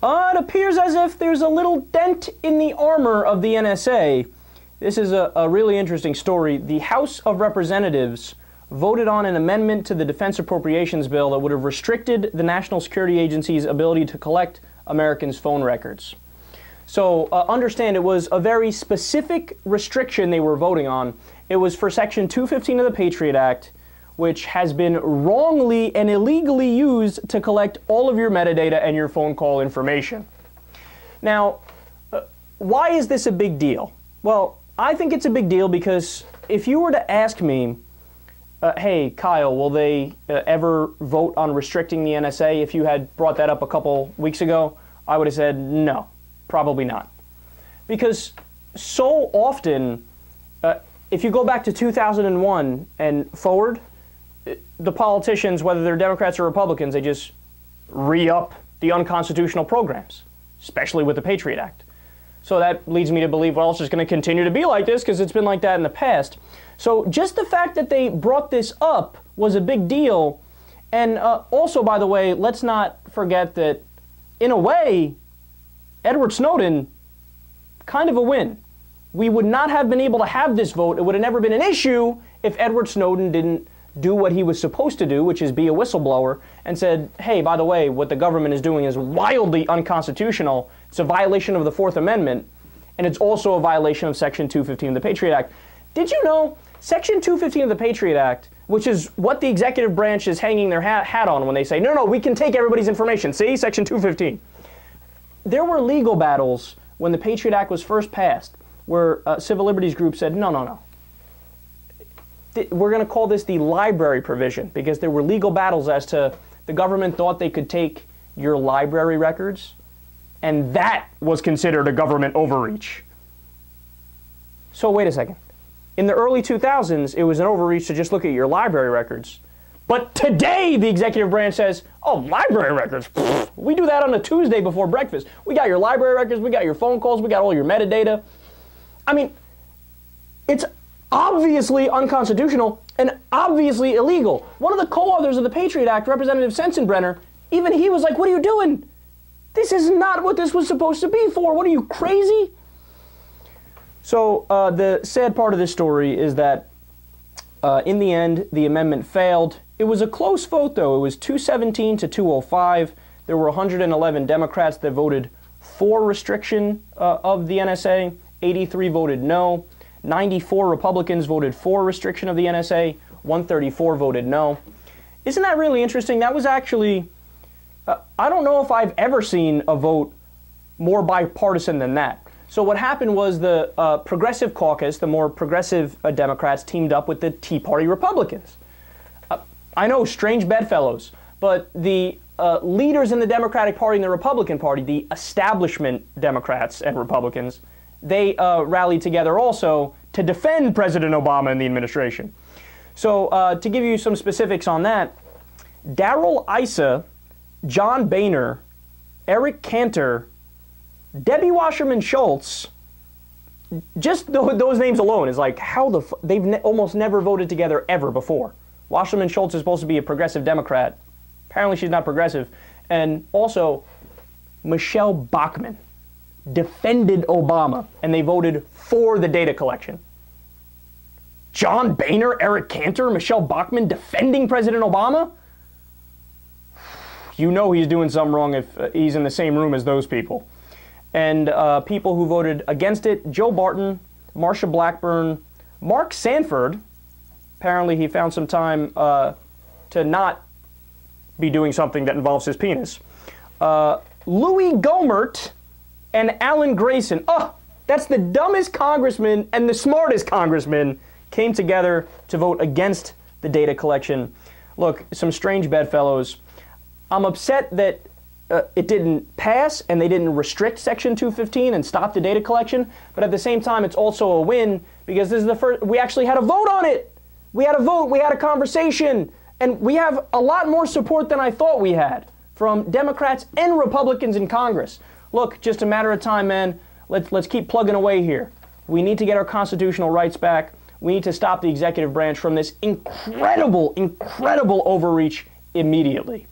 It appears as if there's a little dent in the armor of the NSA. This is a really interesting story. The House of Representatives voted on an amendment to the Defense Appropriations Bill that would have restricted the National Security Agency's ability to collect Americans' phone records. So understand, it was a very specific restriction they were voting on. It was for Section 215 of the Patriot Act, which has been wrongly and illegally used to collect all of your metadata and your phone call information. Now, why is this a big deal? Well, I think it's a big deal because if you were to ask me, hey, Kyle, will they ever vote on restricting the NSA? If you had brought that up a couple weeks ago, I would have said no, probably not. Because so often, if you go back to 2001 and forward, the politicians, whether they're Democrats or Republicans, they just re-up the unconstitutional programs, especially with the Patriot Act. So that leads me to believe, well, it's just going to continue to be like this because it's been like that in the past. So just the fact that they brought this up was a big deal. And also, by the way, let's not forget that, in a way, Edward Snowden, kind of a win. We would not have been able to have this vote. It would have never been an issue if Edward Snowden didn't do what he was supposed to do, which is be a whistleblower, and said, hey, by the way, what the government is doing is wildly unconstitutional. It's a violation of the Fourth Amendment, and it's also a violation of Section 215 of the Patriot Act. Did you know Section 215 of the Patriot Act, which is what the executive branch is hanging their hat on when they say, no, we can take everybody's information. See, Section 215. There were legal battles when the Patriot Act was first passed where civil liberties groups said, no. We're going to call this the library provision because there were legal battles as to the government thought they could take your library records, and that was considered a government overreach. So wait a second. In the early 2000s, it was an overreach to just look at your library records. But today, the executive branch says, oh, library records? Pfft, we do that on a Tuesday before breakfast. We got your library records, we got your phone calls, we got all your metadata. I mean, it's obviously unconstitutional and obviously illegal. One of the co-authors of the Patriot Act, Representative Sensenbrenner, even he was like, what are you doing? This is not what this was supposed to be for. What are you, crazy? So the sad part of this story is that in the end, the amendment failed. It was a close vote, though. It was 217 to 205. There were 111 Democrats that voted for restriction of the NSA. 83 voted no. 94 Republicans voted for restriction of the NSA. 134 voted no. Isn't that really interesting? That was actually, I don't know if I've ever seen a vote more bipartisan than that. So what happened was the Progressive Caucus, the more progressive Democrats, teamed up with the Tea Party Republicans. I know, strange bedfellows, but the leaders in the Democratic Party and the Republican Party, the establishment Democrats and Republicans, they rallied together also to defend President Obama and the administration. So to give you some specifics on that, Darrell Issa, John Boehner, Eric Cantor, Debbie Wasserman Schultz, just those names alone is like how they've almost never voted together ever before. Wasserman Schultz is supposed to be a progressive Democrat. Apparently she's not progressive. And also Michelle Bachmann defended Obama, and they voted for the data collection. John Boehner, Eric Cantor, Michelle Bachmann defending President Obama? You know he's doing something wrong if he's in the same room as those people. And people who voted against it, Joe Barton, Marsha Blackburn, Mark Sanford, apparently he found some time to not be doing something that involves his penis, Louis Gohmert, and Alan Grayson. Oh, that's the dumbest congressman and the smartest congressman came together to vote against the data collection. Look, some strange bedfellows. I'm upset that it didn't pass and they didn't restrict Section 215 and stop the data collection, but at the same time, it's also a win because this is the first, we actually had a vote on it. We had a vote, we had a conversation, and we have a lot more support than I thought we had from Democrats and Republicans in Congress. Look, just a matter of time, man. Let's keep plugging away here. We need to get our constitutional rights back. We need to stop the executive branch from this incredible overreach immediately.